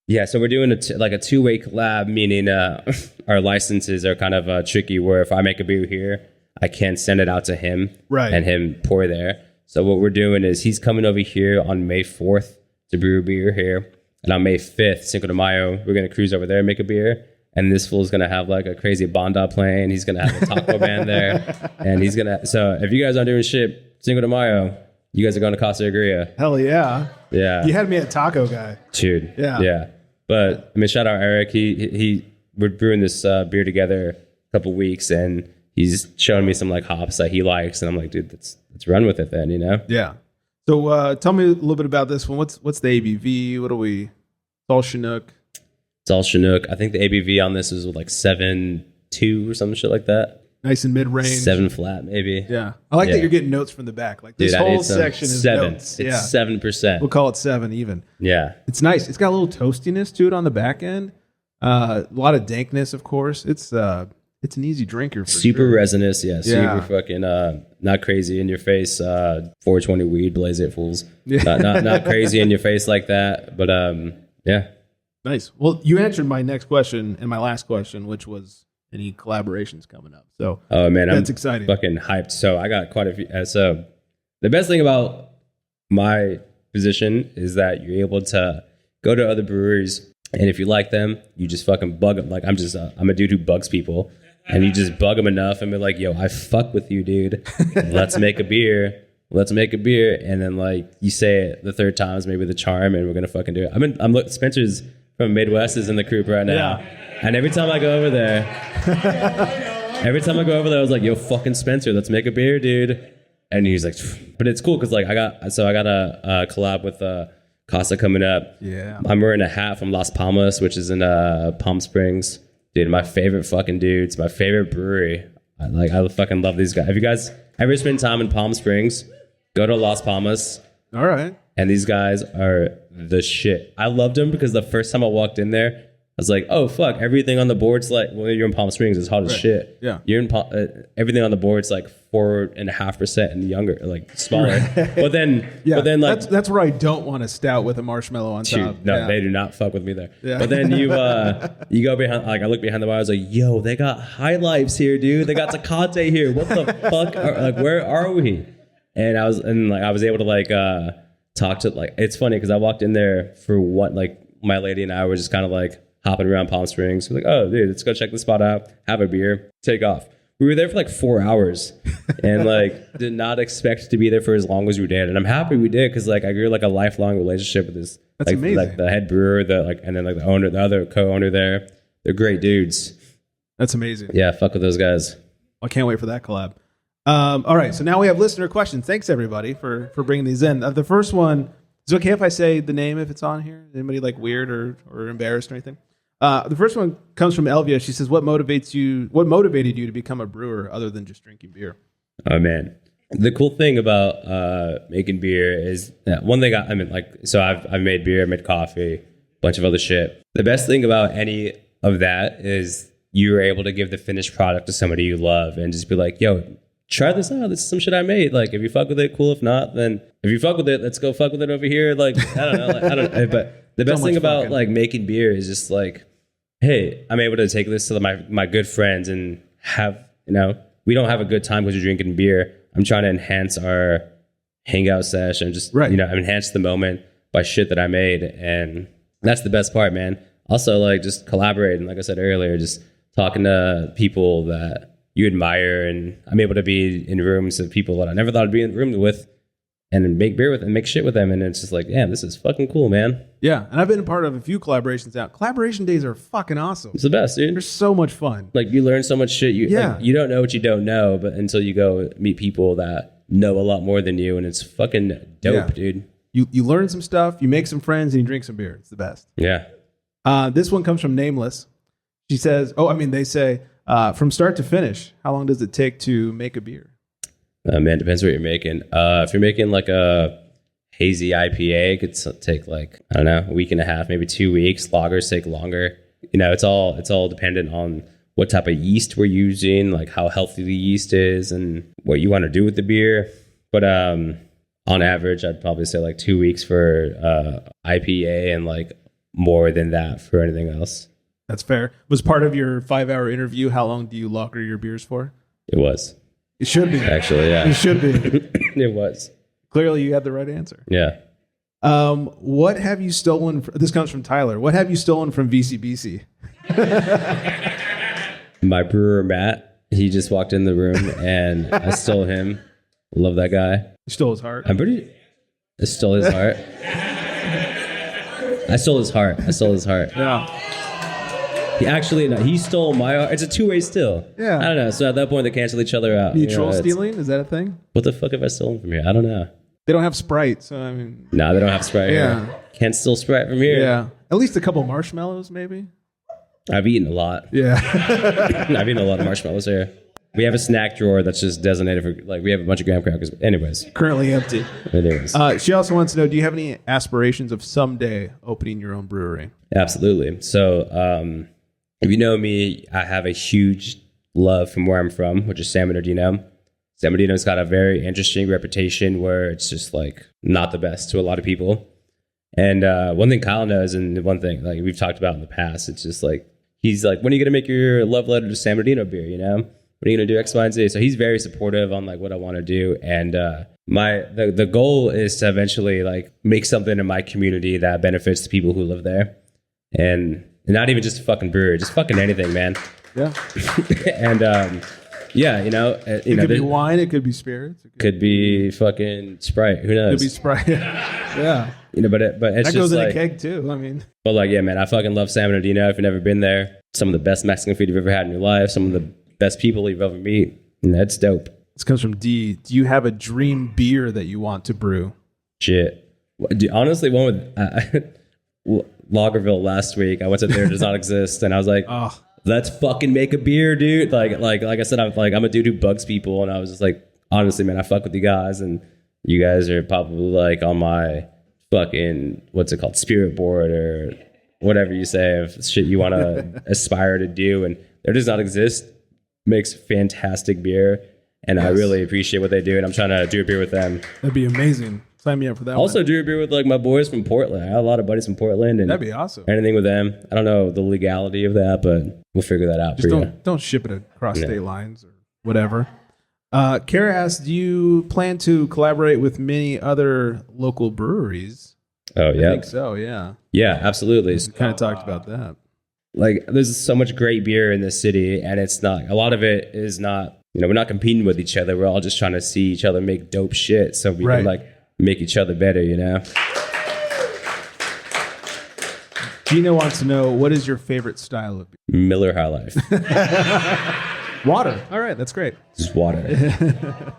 yeah, so we're doing a two-way collab, meaning our licenses are kind of tricky where if I make a beer here, I can't send it out to him and him pour there. So what we're doing is he's coming over here on May 4th to brew a beer here. And on May 5th, Cinco de Mayo, we're going to cruise over there and make a beer. And this fool's going to have like a crazy banda playing. He's going to have a taco band there. And he's going to... So if you guys aren't doing shit, Cinco de Mayo, you guys are going to Costa Gria. Hell yeah. Yeah. You had me at Taco Guy. Dude. Yeah. Yeah. But I mean, shout out Eric. We're brewing this beer together a couple weeks and he's showing me some like hops that he likes. And I'm like, dude, let's run with it then, Yeah. So tell me a little bit about this one. What's the ABV? What are we? It's all Chinook. It's all Chinook. I think the ABV on this is like 7.2 or some shit like that. Nice and mid-range. 7 flat, maybe. Yeah. I like that you're getting notes from the back. Like this whole section is 7. notes. It's 7%. We'll call it 7 even. Yeah. It's nice. It's got a little toastiness to it on the back end. A lot of dankness, of course. It's an easy drinker for super sure. resinous, super fucking not crazy in your face. 420 weed, blaze it, fools. Yeah. Not crazy in your face like that, but yeah. Nice. Well, you answered my next question and my last question, which was any collaborations coming up. So, oh man, that's I'm exciting. Fucking hyped. So I got quite a few. So the best thing about my position is that you're able to go to other breweries, and if you like them, you just fucking bug them. Like I'm a dude who bugs people, and you just bug them enough, and be like, "Yo, I fuck with you, dude. Let's make a beer." And then like you say it the third time is maybe the charm, and we're gonna fucking do it. I'm Spencer's from Midwest is in the group right now. Yeah. And every time I go over there, I was like, yo, fucking Spencer, let's make a beer, dude. And he's like, but it's cool because like I got a collab with Casa coming up. Yeah. I'm wearing a hat from Las Palmas, which is in Palm Springs. Dude, my favorite fucking dudes, my favorite brewery. I fucking love these guys. Have you guys ever spent time in Palm Springs? Go to Las Palmas. All right. And these guys are the shit. I loved them because the first time I walked in there, I was like, oh, fuck. Everything on the board's like, well, you're in Palm Springs. It's hot as shit. Yeah. You're in everything on the board's like 4.5% and younger, like smaller. But then like. That's where I don't want a stout with a marshmallow on top. No, they do not fuck with me there. Yeah. But then you go behind, like I look behind the bar, I was like, yo, they got High Lifes here, dude. They got Tecate here. What the fuck? Where are we? And I was able to like talk to, like, it's funny because I walked in there for what, like, my lady and I were just kind of like hopping around Palm Springs. We're like, oh, dude, let's go check the spot out, have a beer, take off. We were there for like 4 hours and like did not expect to be there for as long as we did. And I'm happy we did because like I grew like a lifelong relationship with this. That's like, amazing. Like the head brewer, and then like the owner, the other co-owner there. They're great dudes. That's amazing. Yeah, fuck with those guys. I can't wait for that collab. All right, so now we have listener questions. Thanks everybody for bringing these in. The first one, is it okay if I say the name if it's on here? Anybody like weird or embarrassed or anything? The first one comes from Elvia. She says, "What motivated you to become a brewer other than just drinking beer?" Oh man, the cool thing about making beer is one thing. I've made beer, made coffee, a bunch of other shit. The best thing about any of that is you're able to give the finished product to somebody you love and just be like, "Yo, try this out. This is some shit I made. Like, if you fuck with it, cool. If not, then if you fuck with it, let's go fuck with it over here." Like, I don't know. Like, I don't. But the best thing about like making beer is just like, hey, I'm able to take this to my good friends and have, we don't have a good time because you're drinking beer. I'm trying to enhance our hangout session, just, enhance the moment by shit that I made. And that's the best part, man. Also, like, just collaborating, like I said earlier, just talking to people that you admire. And I'm able to be in rooms of people that I never thought I'd be in the room with and make beer with and make shit with them. And it's just like, damn, this is fucking cool, man. Yeah, and I've been a part of a few collaborations now. Collaboration days are fucking awesome. It's the best, dude. They're so much fun. Like, you learn so much shit. You don't know what you don't know, but until you go meet people that know a lot more than you, and it's fucking dope, dude. You learn some stuff, you make some friends, and you drink some beer. It's the best. Yeah. This one comes from Nameless. She says, they say, from start to finish, how long does it take to make a beer? Man, depends what you're making. If you're making like a hazy IPA, it could take like, I don't know, a week and a half, maybe 2 weeks. Lagers take longer. It's all dependent on what type of yeast we're using, like how healthy the yeast is and what you want to do with the beer. But on average, I'd probably say like 2 weeks for IPA and like more than that for anything else. That's fair. Was part of your 5-hour interview, how long do you lager your beers for? It was. It should be. Actually, yeah. It should be. It was. Clearly, you had the right answer. Yeah. What have you stolen? This comes from Tyler. What have you stolen from VCBC? My brewer, Matt, he just walked in the room and I stole him. Love that guy. You stole his heart? I stole his heart. I stole his heart. Yeah. He stole my heart. It's a two-way still. Yeah. I don't know. So at that point, they cancel each other out. Mutual stealing? Is that a thing? What the fuck have I stolen from here? I don't know. They don't have Sprite, so I mean... No, they don't have Sprite here. Can't steal Sprite from here. Yeah. At least a couple marshmallows, maybe? I've eaten a lot. Yeah. I've eaten a lot of marshmallows here. We have a snack drawer that's just designated for, like, we have a bunch of graham crackers. Anyways. Currently empty. Anyways. She also wants to know, do you have any aspirations of someday opening your own brewery? Absolutely. So, if you know me, I have a huge love from where I'm from, which is San Bernardino. San Bernardino's got a very interesting reputation where it's just like not the best to a lot of people. And one thing Kyle knows, and one thing like we've talked about in the past, it's just like, he's like, when are you going to make your love letter to San Bernardino beer, When are you going to do X, Y, and Z? So he's very supportive on like what I want to do. And the goal is to eventually like make something in my community that benefits the people who live there. And not even just a fucking brewery, just fucking anything, man. Yeah. And it could be wine, it could be spirits, it could be fucking Sprite. Who knows? It could be Sprite. Yeah. But it's that just goes in like, a keg too. I mean. But like, yeah, man, I fucking love San Bernardino. If you've never been there, some of the best Mexican food you've ever had in your life, some of the best people you've ever met. And that's dope. This comes from D. Do you have a dream beer that you want to brew? Shit. Honestly, one with Lagerville last week. I went to There Does Not Exist, and I was like, let's fucking make a beer, dude. Like I said, I'm a dude who bugs people, and I was just like, honestly, man, I fuck with you guys, and you guys are probably like on my fucking, what's it called, spirit board or whatever you say of shit you want to aspire to do. And There Does Not Exist makes fantastic beer, and I really appreciate what they do, and I'm trying to do a beer with them. That'd be amazing. Sign me up for that. Also, do a beer with like my boys from Portland. I have a lot of buddies from Portland, and that'd be awesome. Anything with them. I don't know the legality of that, but we'll figure that out. Just don't ship it across state lines or whatever. Kara asks, do you plan to collaborate with many other local breweries? Oh, yeah. I think so, yeah. Yeah, absolutely. We kind of talked about that. Like, there's so much great beer in this city, and it's not, a lot of it is not, we're not competing with each other. We're all just trying to see each other make dope shit so we can, like, make each other better, Gina wants to know, what is your favorite style of beer? Miller High Life. Water. All right, that's great. Just water.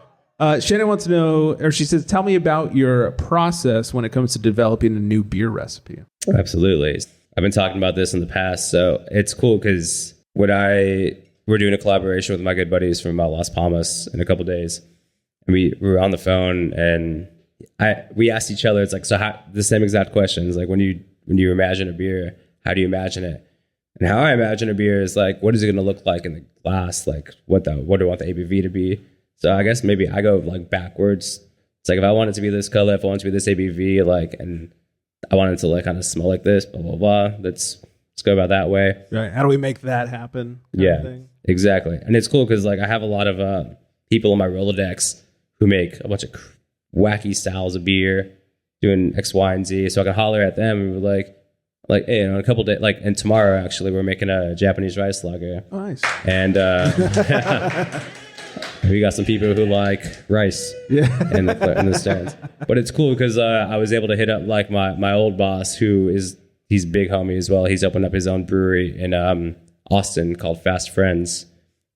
Shannon wants to know, or she says, tell me about your process when it comes to developing a new beer recipe. Absolutely. I've been talking about this in the past, so it's cool because we're doing a collaboration with my good buddies from Las Palmas in a couple days, and we were on the phone, and we asked each other, it's like, so how, the same exact questions, like when you imagine a beer, how do you imagine it? And how I imagine a beer is like, what is it going to look like in the glass? Like, what do I want the ABV to be? So I guess maybe I go like backwards. It's like, if I want it to be this color, if I want it to be this ABV, like, and I want it to like kind of smell like this, blah, blah, blah. Let's go about that way. Right. How do we make that happen? Yeah, exactly. And it's cool because like I have a lot of people in my Rolodex who make a bunch of wacky styles of beer, doing X, Y, and Z. So I can holler at them and be like, hey, in a couple days, like, and tomorrow actually we're making a Japanese rice lager. Oh, nice. And we got some people who like rice in the stands. But it's cool because I was able to hit up like my old boss, he's big homie as well. He's opened up his own brewery in Austin called Fast Friends.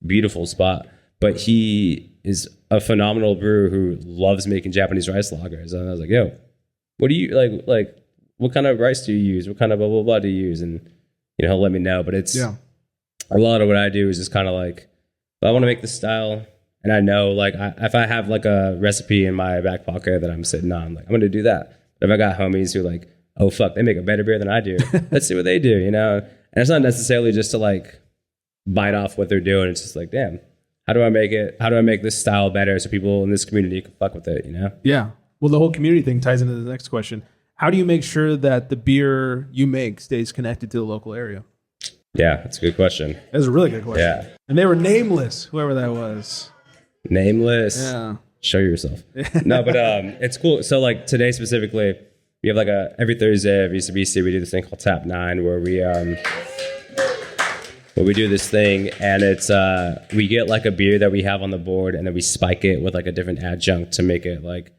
Beautiful spot. But he is a phenomenal brewer who loves making Japanese rice lagers. And I was like, yo, what do you like? What kind of rice do you use? What kind of blah, blah, blah do you use? And, he'll let me know. But it's a lot of what I do is just kind of like, if I want to make this style, and I know, like, if I have like a recipe in my back pocket that I'm sitting on, like, I'm going to do that. But if I got homies who like, oh, fuck, they make a better beer than I do. Let's see what they do, And it's not necessarily just to like bite off what they're doing. It's just like, damn, how do I make it? How do I make this style better so people in this community can fuck with it, Yeah. Well, the whole community thing ties into the next question. How do you make sure that the beer you make stays connected to the local area? Yeah, that's a good question. That's a really good question. Yeah. And they were nameless, whoever that was. Nameless. Yeah. Show yourself. No, but it's cool. So like today specifically, we have like every Thursday at VCBC, we do this thing called Tap 9 where we do this thing, and it's we get like a beer that we have on the board, and then we spike it with like a different adjunct to make it like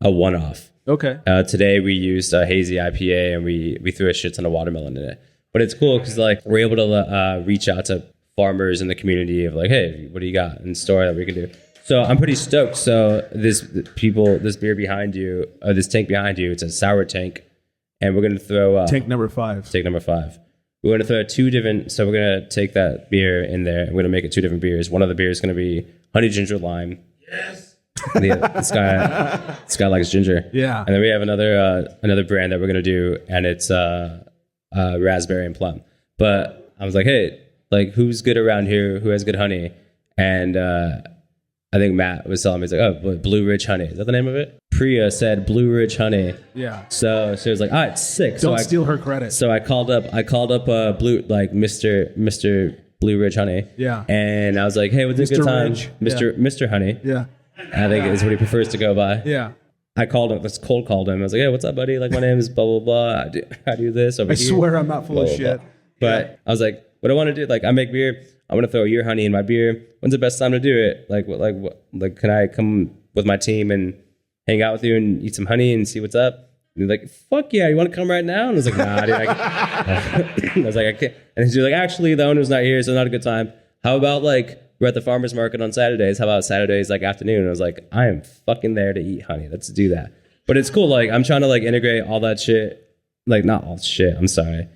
a one-off. Okay. Today we used a hazy IPA, and we threw a shit ton of watermelon in it. But it's cool because like we're able to reach out to farmers in the community of like, hey, what do you got in store that we can do? So I'm pretty stoked. So this beer behind you, this tank behind you, it's a sour tank, and we're gonna throw tank number 5. Tank number 5. We're gonna throw 2 different. So we're gonna take that beer in there, and we're gonna make it 2 different beers. One of the beers is gonna be honey ginger lime. Yes. This guy likes ginger. Yeah. And then we have another brand that we're gonna do, and it's raspberry and plum. But I was like, hey, like who's good around here? Who has good honey? And I think Matt was telling me, he's like, oh, Blue Ridge Honey. Is that the name of it? Priya said Blue Ridge Honey. Yeah. So she was like, ah, it's sick. Don't steal her credit. So I called up Mr. Blue Ridge Honey. Yeah. And I was like, hey, what's a good time? Ridge. Mr. Honey. Yeah. I think is what he prefers to go by. Yeah. I called him, let's cold called him. I was like, hey, what's up, buddy? Like, my name is blah, blah, blah. I do this over here. I swear I'm not full of shit. But I was like, what I want to do, like, I make beer. I want to throw your honey in my beer. When's the best time to do it? Like, can I come with my team and hang out with you and eat some honey and see what's up? And he's like, fuck yeah, you want to come right now? And I was like, nah, dude. I was like, I can't. And he's like, actually, the owner's not here, so not a good time. How about like, we're at the farmer's market on Saturdays. How about Saturdays, like afternoon? And I was like, I am fucking there to eat honey. Let's do that. But it's cool. Like, I'm trying to like integrate all that shit. Like, not all shit. I'm sorry.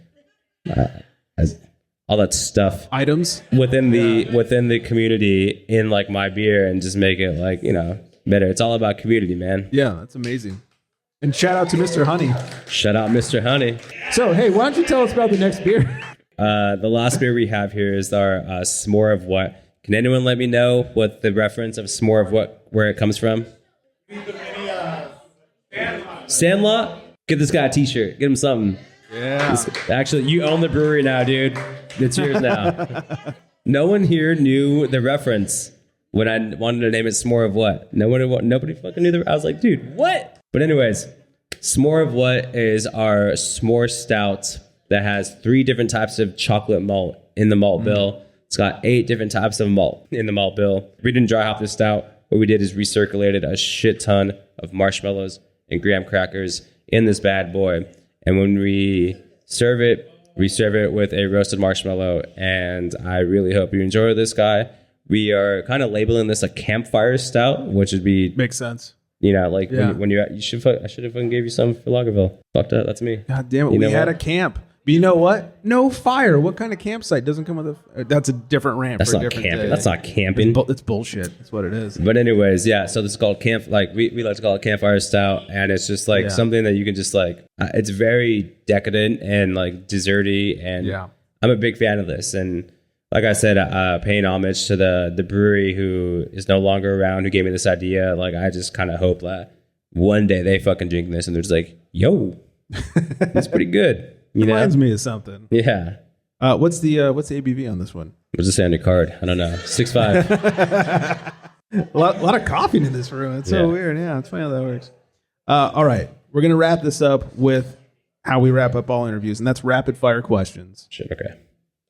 All that stuff items within the community in like my beer and just make it like, better. It's all about community, man. Yeah, that's amazing. And shout out to Mr. Honey. Shout out Mr. Honey. So, hey, why don't you tell us about the next beer? The last beer we have here is our S'more of What. Can anyone let me know what the reference of S'more of What, where it comes from? Sandlot? Get this guy a t-shirt. Get him something. Yeah. Actually, you own the brewery now, dude. It's yours now. No one here knew the reference. when I wanted to name it S'more of What. Nobody fucking knew. I was like, dude, what? But anyways, S'more of What is our s'more stout that has 3 different types of chocolate malt in the malt bill. It's got 8 different types of malt in the malt bill. We didn't dry hop this stout. What we did is recirculated a shit ton of marshmallows and graham crackers in this bad boy. And when we serve it with a roasted marshmallow. And I really hope you enjoy this guy. We are kind of labeling this a campfire stout, which would be... Makes sense. You know, like when you're I should have fucking gave you some for Lagerville. Fucked up. That's me. God damn it. We had a camp. But you know what? No fire. What kind of campsite doesn't come with a... That's a different rant. That's not camping. That's not camping. It's bullshit. That's what it is. But anyways, yeah. So this is called camp. Like we like to call it campfire stout, and it's just like something that you can just like. It's very decadent and like desserty, and I'm a big fan of this. And like I said, paying homage to the brewery who is no longer around, who gave me this idea. Like I just kind of hope that one day they fucking drink this and they're just like, yo, it's pretty good. Reminds me of something. Yeah. What's the ABV on this one? What's it say on your card? I don't know. 6.5. a lot of coffee in this room. It's so weird. Yeah, it's funny how that works. All right. We're going to wrap this up with how we wrap up all interviews, and that's rapid fire questions. Shit, okay.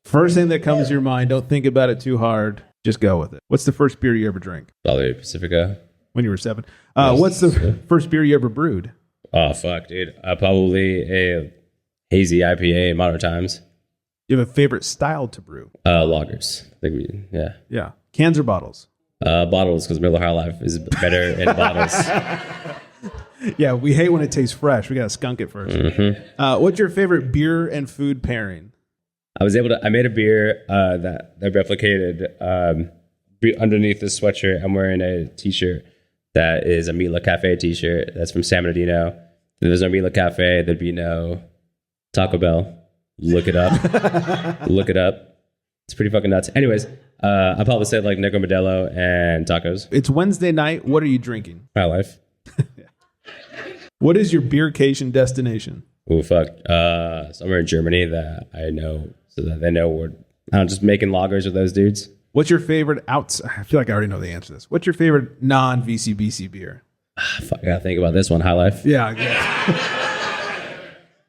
First thing that comes to your mind, don't think about it too hard. Just go with it. What's the first beer you ever drank? Probably Pacifica. When you were 7. What's the first beer you ever brewed? Oh, fuck, dude. Probably a hazy IPA in modern times. You have a favorite style to brew? Lagers. I think Yeah. Cans or bottles? Bottles, because Miller High Life is better in bottles. Yeah, we hate when it tastes fresh. We got to skunk it first. Mm-hmm. What's your favorite beer and food pairing? I made a beer that replicated underneath this sweatshirt. I'm wearing a t-shirt that is a Meatloaf Cafe t-shirt. That's from San Bernardino. If there's no Meatloaf Cafe, there'd be no Taco Bell. Look it up. Look it up. It's pretty fucking nuts. Anyways, I'll probably say like Nico Modelo and tacos. It's Wednesday night. What are you drinking? High Life. What is your beercation destination? Oh, fuck. Somewhere in Germany that I know, so that they know we're just making lagers with those dudes. What's your favorite I feel like I already know the answer to this. What's your favorite non-VCBC beer? Fuck, I gotta think about this one. High Life. Yeah.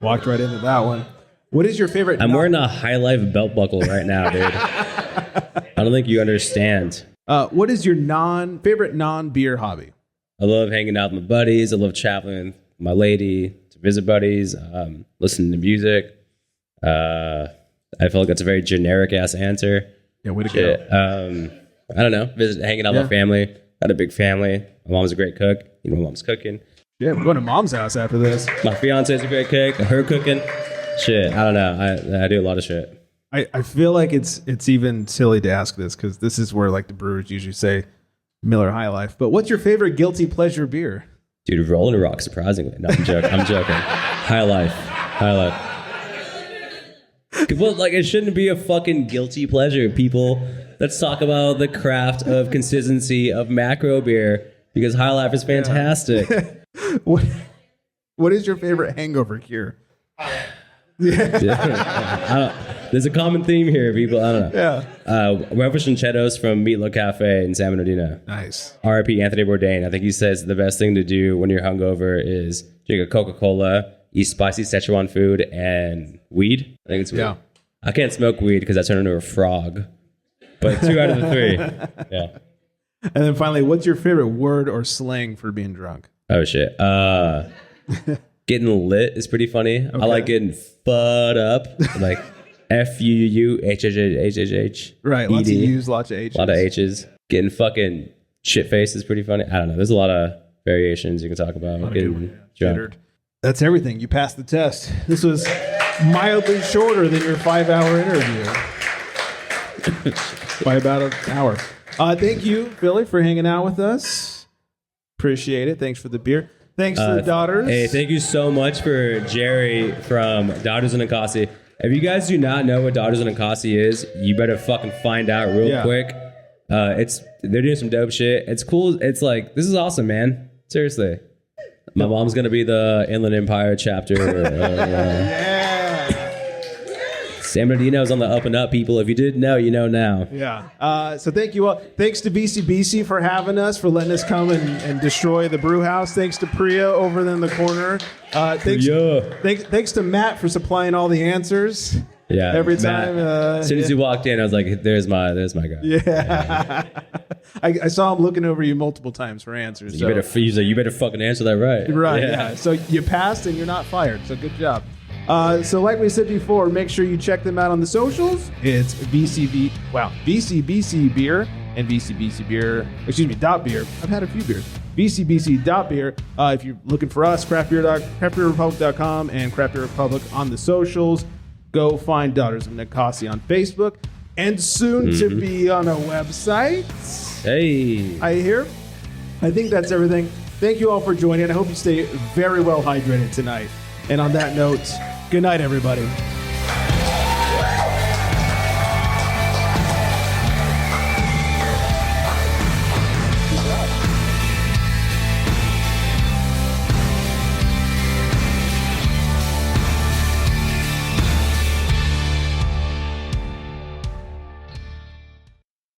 Walked right into that one. What is your favorite? I'm wearing a High Life belt buckle right now, dude. I don't think you understand. What is your favorite non-beer hobby? I love hanging out with my buddies. I love traveling with my lady to visit buddies, listening to music. I feel like that's a very generic ass answer. Yeah, way to go. I don't know. Hanging out with my family. Got a big family. My mom's a great cook. You know, my mom's cooking. Yeah, we're going to mom's house after this. My fiance's a great cook. Her cooking. Shit, I don't know. I do a lot of shit. I feel like it's even silly to ask this because this is where like the brewers usually say Miller High Life. But what's your favorite guilty pleasure beer? Dude, Rolling Rock, surprisingly. No, I'm joking. High Life. High Life. Well, like, it shouldn't be a fucking guilty pleasure, people. Let's talk about the craft of consistency of macro beer because High Life is fantastic. What is your favorite hangover cure? There's a common theme here, people. I don't know. Yeah. Revolutionados from Meatloaf Cafe in San Bernardino. Nice. R.I.P. Anthony Bourdain. I think he says the best thing to do when you're hungover is drink a Coca-Cola, eat spicy Szechuan food, and weed. I think it's weed. Yeah. I can't smoke weed because I turn into a frog. But 2 out of the 3. Yeah. And then finally, what's your favorite word or slang for being drunk? Oh, shit. Getting lit is pretty funny. Okay. I like getting fucked up. Like FUUHHHHH. Right. Lots of U's, lots of H's. A lot of H's. Getting fucking shit faced is pretty funny. I don't know. There's a lot of variations you can talk about. Getting drunk. That's everything. You passed the test. This was mildly shorter than your 5-hour interview. By about an hour. Thank you, Philly, for hanging out with us. Appreciate it. Thanks for the beer. Thanks to the daughters. Hey, thank you so much for Jerry from Daughters in Ninkasi. If you guys do not know what Daughters in Ninkasi is, you better fucking find out real quick. They're doing some dope shit. It's cool. It's like, this is awesome, man. Seriously. My mom's going to be the Inland Empire chapter. Yeah. San Bernardino's on the up and up, people. If you didn't know, you know now. Yeah. So thank you all. Thanks to VCBC for having us, for letting us come and destroy the brew house. Thanks to Priya over there in the corner. Thanks to Matt for supplying all the answers. Yeah. Every Matt, time. as soon as you walked in, I was like, there's my guy. Yeah. I saw him looking over you multiple times for answers. You better fucking answer that right. Right. Yeah. So you passed and you're not fired. So good job. So like we said before, make sure you check them out on the socials. It's VCBC Beer and VCBC Beer, .beer. I've had a few beers. VCBC.beer. If you're looking for us, craftbeerrepublic.com and Craft Beer Republic on the socials. Go find Daughters of Nicosia on Facebook and soon to be on a website. Hey. I hear. I think that's everything. Thank you all for joining. I hope you stay very well hydrated tonight. And on that note, good night, everybody.